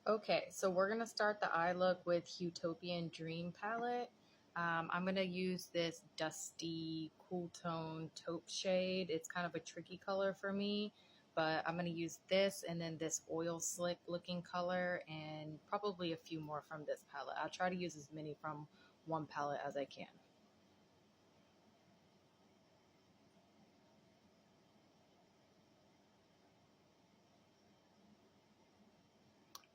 Okay, so we're going to start the eye look with Huetopian Dream palette. I'm going to use this dusty cool tone taupe shade. It's kind of a tricky color for me, but I'm going to use this and then this oil slick looking color and probably a few more from this palette. I'll try to use as many from one palette as I can.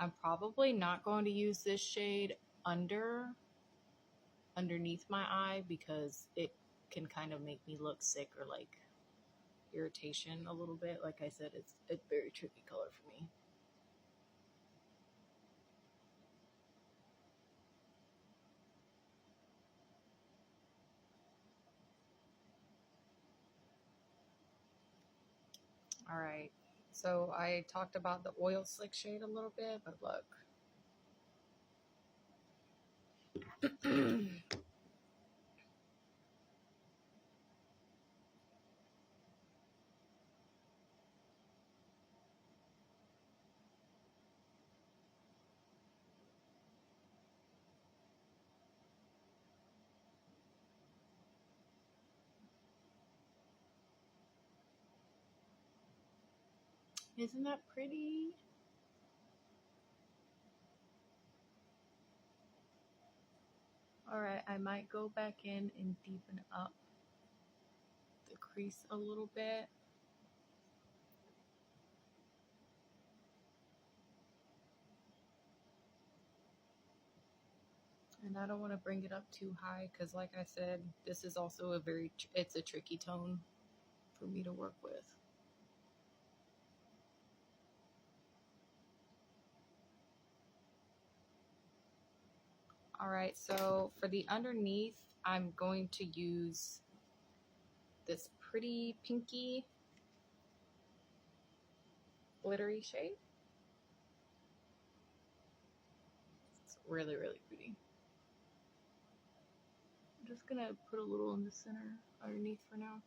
I'm probably not going to use this shade underneath my eye because it can kind of make me look sick or like irritation a little bit. Like I said, it's a very tricky color for me. All right, so I talked about the oil slick shade a little bit, but look. Isn't that pretty? All right, I might go back in and deepen up the crease a little bit. And I don't want to bring it up too high because like I said, this is also it's a tricky tone for me to work with. All right, so for the underneath, I'm going to use this pretty pinky glittery shade. It's really, really pretty. I'm just gonna put a little in the center underneath for now.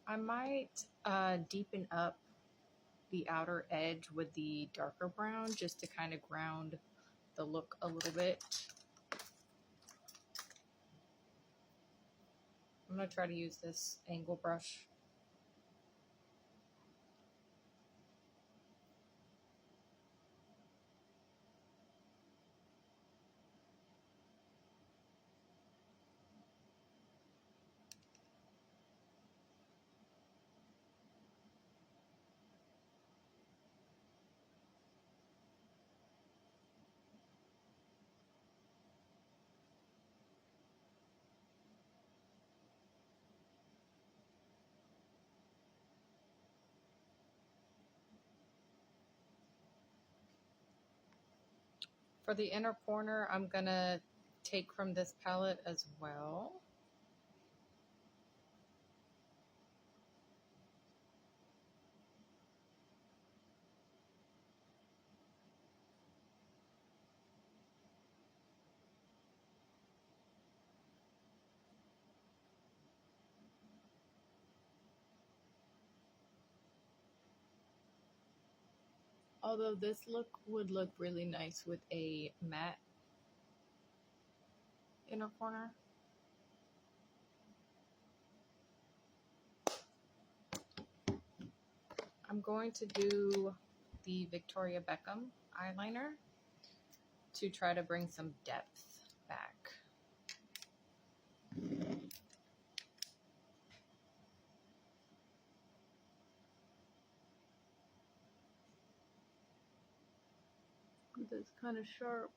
I might deepen up the outer edge with the darker brown just to kind of ground the look a little bit. I'm going to try to use this angle brush. For the inner corner, I'm going to take from this palette as well. Although this look would look really nice with a matte inner corner. I'm going to do the Victoria Beckham eyeliner to try to bring some depth back. That's kind of sharp.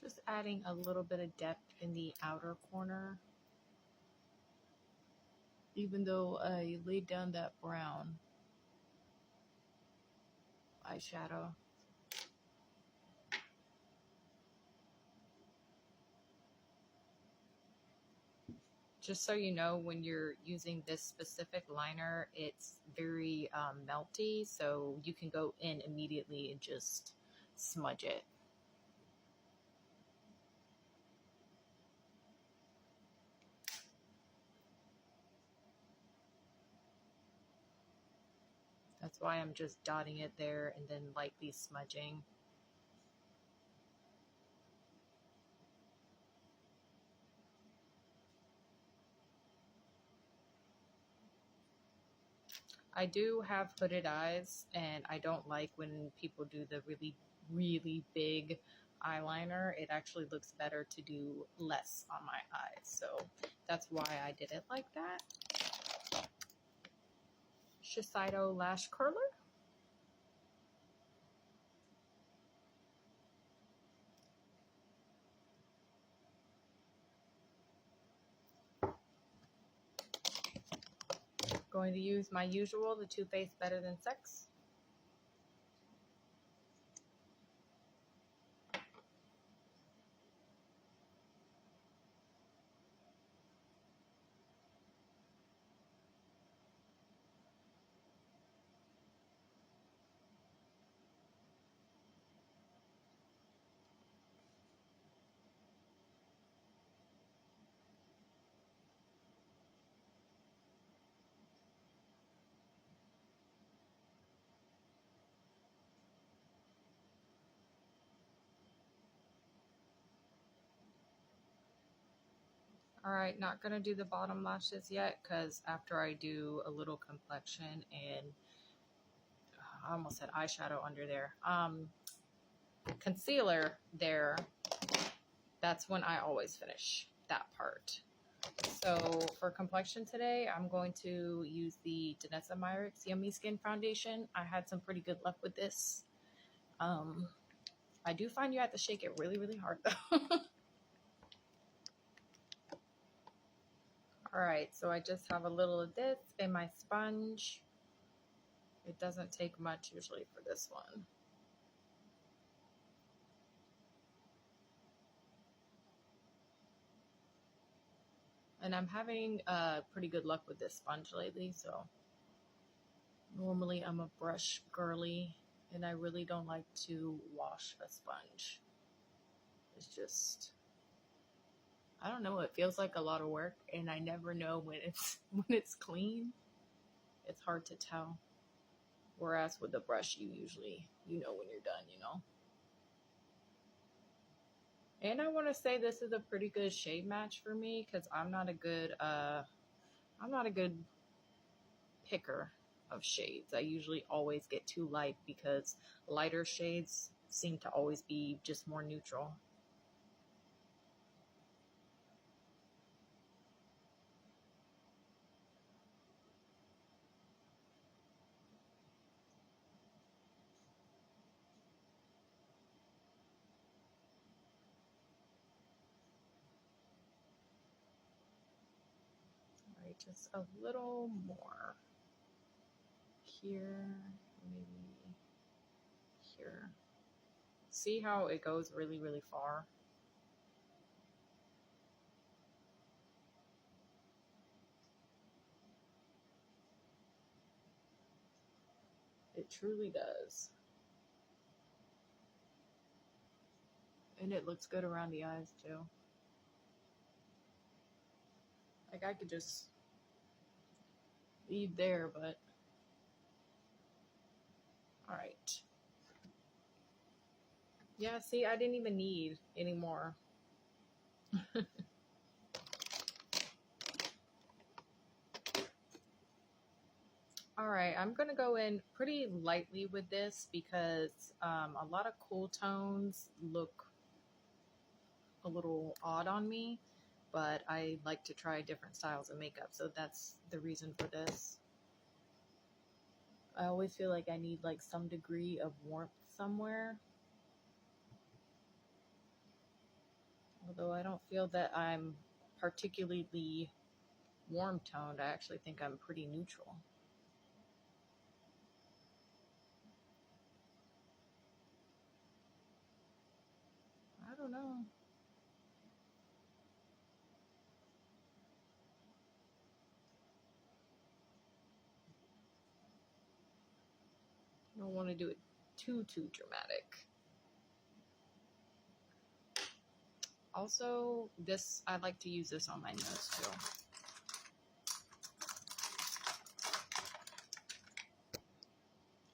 Just adding a little bit of depth in the outer corner. Even though I laid down that brown, eyeshadow. Just so you know, when you're using this specific liner, it's very melty, so you can go in immediately and just smudge it. That's why I'm just dotting it there and then lightly smudging. I do have hooded eyes, and I don't like when people do the really, really big eyeliner. It actually looks better to do less on my eyes, so that's why I did it like that. Shiseido Lash Curler. Going to use my usual, the Too Faced Better Than Sex. Alright, not going to do the bottom lashes yet, because after I do a little complexion and I almost said eyeshadow under there, concealer there, that's when I always finish that part. So for complexion today, I'm going to use the Danessa Myricks Yummy Skin Foundation. I had some pretty good luck with this. I do find you have to shake it really, really hard though. Alright, so I just have a little of this in my sponge. It doesn't take much usually for this one. And I'm having pretty good luck with this sponge lately, so normally I'm a brush girly, and I really don't like to wash a sponge. It's just, I don't know, it feels like a lot of work, and I never know when it's clean. It's hard to tell. Whereas with the brush, you know when you're done, you know. And I want to say this is a pretty good shade match for me, because I'm not a good picker of shades. I usually always get too light because lighter shades seem to always be just more neutral. All right, just a little more here, maybe here. See how it goes really, really far? It truly does. And it looks good around the eyes too. Like I could just leave there, but all right. Yeah, see, I didn't even need any more. All right, I'm going to go in pretty lightly with this because a lot of cool tones look a little odd on me, but I like to try different styles of makeup, so that's the reason for this. I always feel like I need like some degree of warmth somewhere. Although I don't feel that I'm particularly warm toned, I actually think I'm pretty neutral. don't know. I don't want to do it too dramatic. Also, this, I like to use this on my nose too.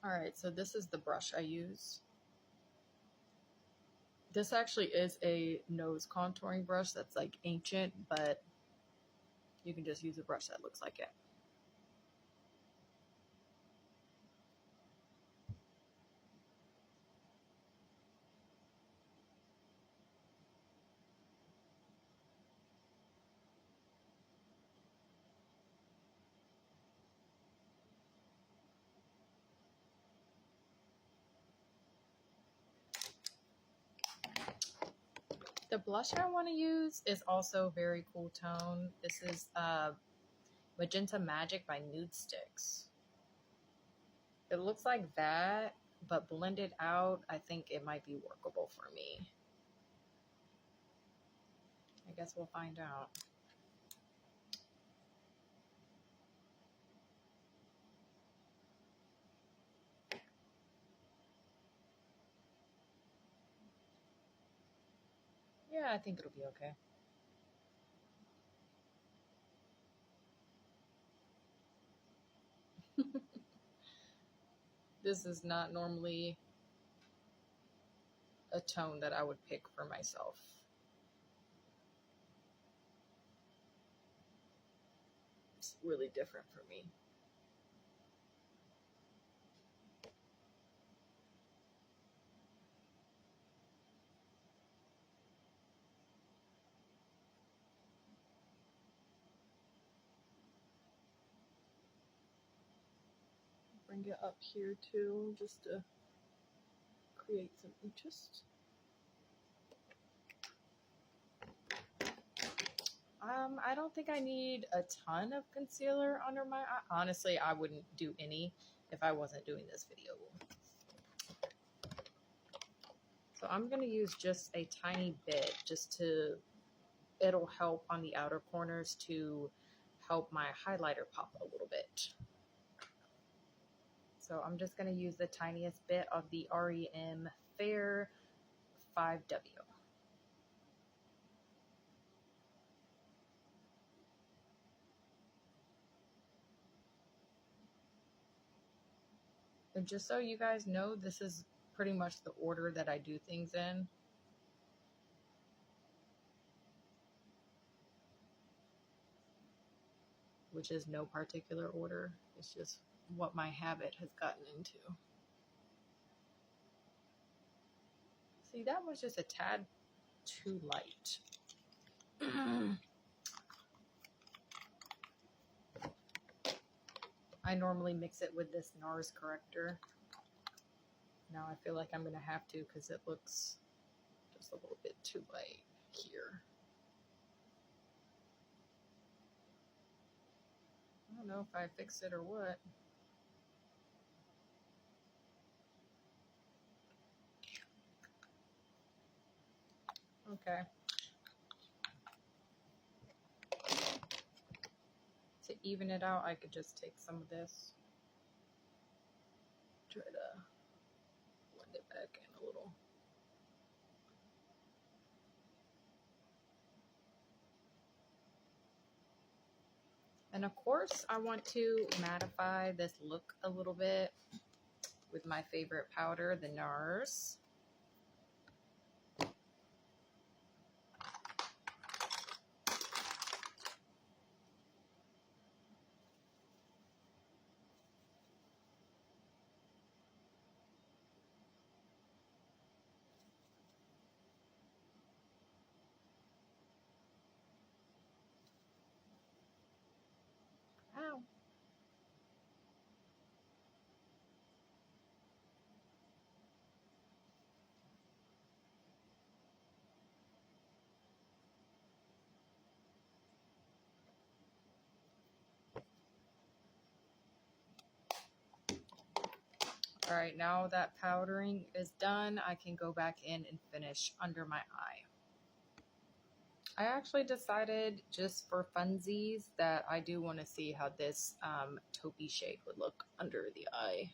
Alright, so this is the brush I use. This actually is a nose contouring brush that's like ancient, but you can just use a brush that looks like it. The blush I want to use is also very cool tone. This is Magenta Magic by Nudestix. It looks like that, but blended out, I think it might be workable for me. I guess we'll find out. Yeah, I think it'll be okay. This is not normally a tone that I would pick for myself. It's really different for me. Bring it up here too, just to create some interest. I don't think I need a ton of concealer under my eye. Honestly, I wouldn't do any if I wasn't doing this video. So I'm going to use just a tiny bit just to, it'll help on the outer corners to help my highlighter pop a little bit. So I'm just going to use the tiniest bit of the REM Fair 5W. And just so you guys know, this is pretty much the order that I do things in. Which is no particular order. It's just what my habit has gotten into. See, that was just a tad too light. I normally mix it with this Nars corrector. Now I feel like I'm going to have to because it looks just a little bit too light here. I don't know if I fix it or what. Okay. To even it out, I could just take some of this. Try to blend it back in a little. And of course, I want to mattify this look a little bit with my favorite powder, the Nars. Ow. All right, now that powdering is done, I can go back in and finish under my eye. I actually decided just for funsies that I do want to see how this taupey shade would look under the eye.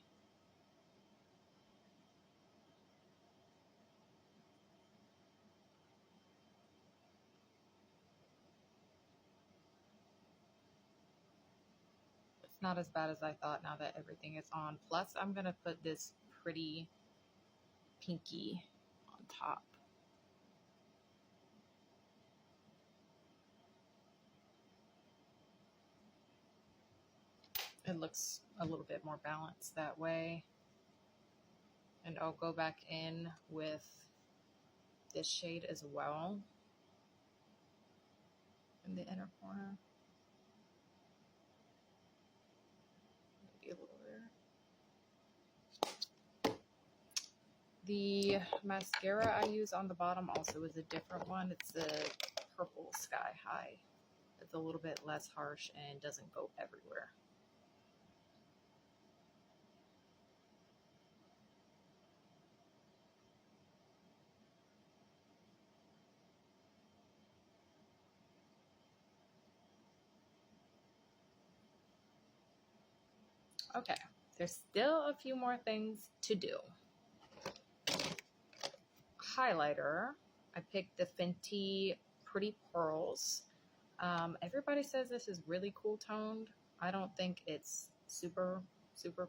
It's not as bad as I thought now that everything is on. Plus, I'm going to put this pretty pinky on top. It looks a little bit more balanced that way. And I'll go back in with this shade as well in the inner corner. Maybe a little there. The mascara I use on the bottom also is a different one. It's the purple Sky High. It's a little bit less harsh and doesn't go everywhere. Okay, there's still a few more things to do. Highlighter, I picked the Fenty Pretty Pearls. Everybody says this is really cool toned. I don't think it's super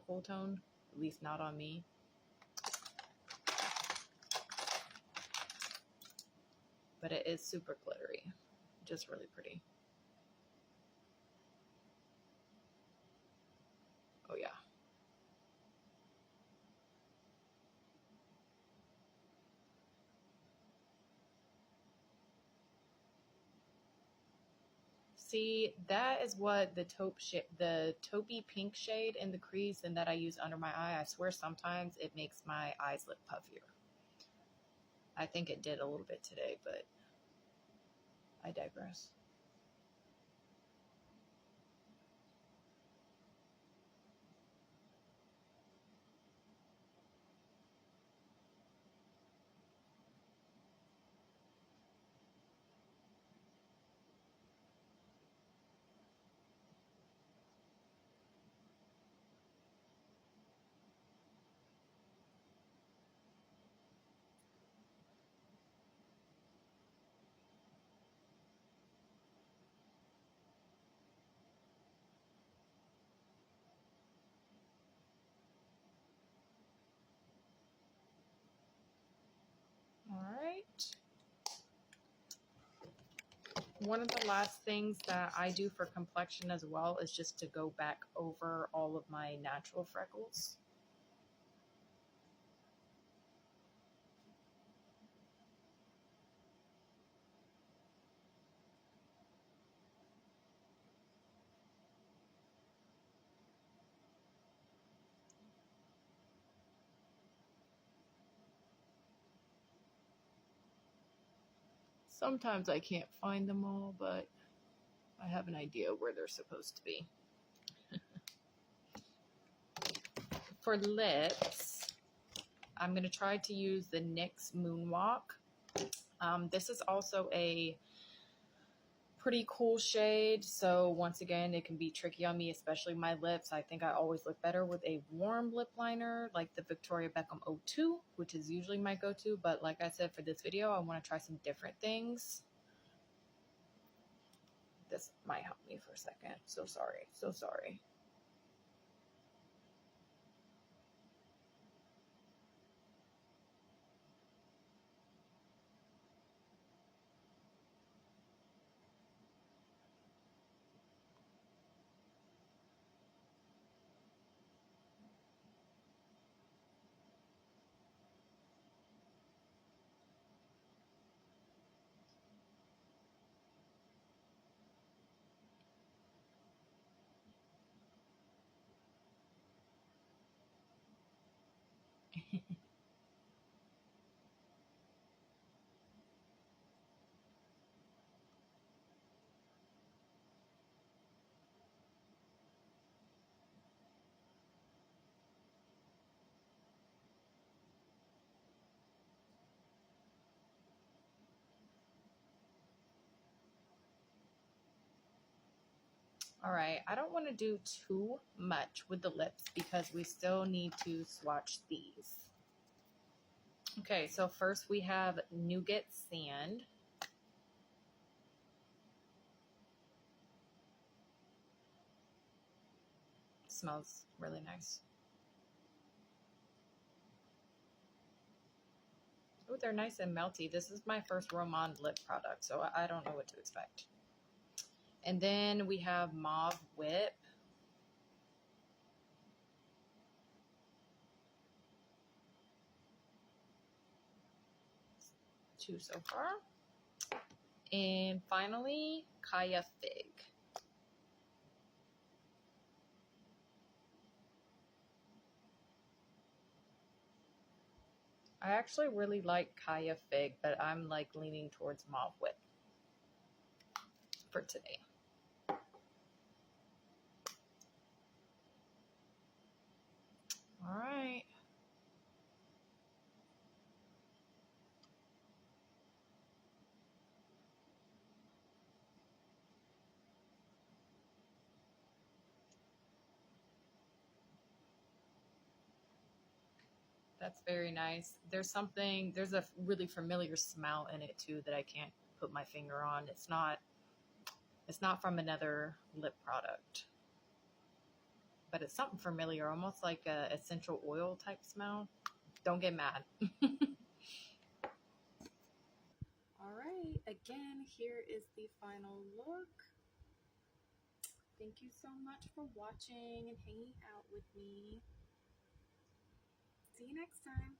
cool toned, at least not on me. But it is super glittery, just really pretty. Oh yeah. See, that is what the taupey pink shade in the crease and that I use under my eye. I swear sometimes it makes my eyes look puffier. I think it did a little bit today, but I digress. All right. One of the last things that I do for complexion as well is just to go back over all of my natural freckles. Sometimes I can't find them all, but I have an idea where they're supposed to be. For lips, I'm going to try to use the NYX Moonwalk. This is also a pretty cool shade, so once again, it can be tricky on me, especially my lips. I think I always look better with a warm lip liner like the Victoria Beckham 02, which is usually my go-to, but like I said, for this video, I want to try some different things. This might help me for a second. So sorry. So sorry. All right, I don't want to do too much with the lips because we still need to swatch these. Okay, so first we have Nougat Sand. Smells really nice. Oh, they're nice and melty. This is my first Roman lip product, so I don't know what to expect. And then we have Mauve Whip. Two so far. And finally, Kaya Fig. I actually really like Kaya Fig, but I'm like leaning towards Mauve Whip for today. All right. That's very nice. There's a really familiar smell in it too that I can't put my finger on. It's not from another lip product, but it's something familiar, almost like a essential oil type smell. Don't get mad. All right, again, here is the final look. Thank you so much for watching and hanging out with me. See you next time.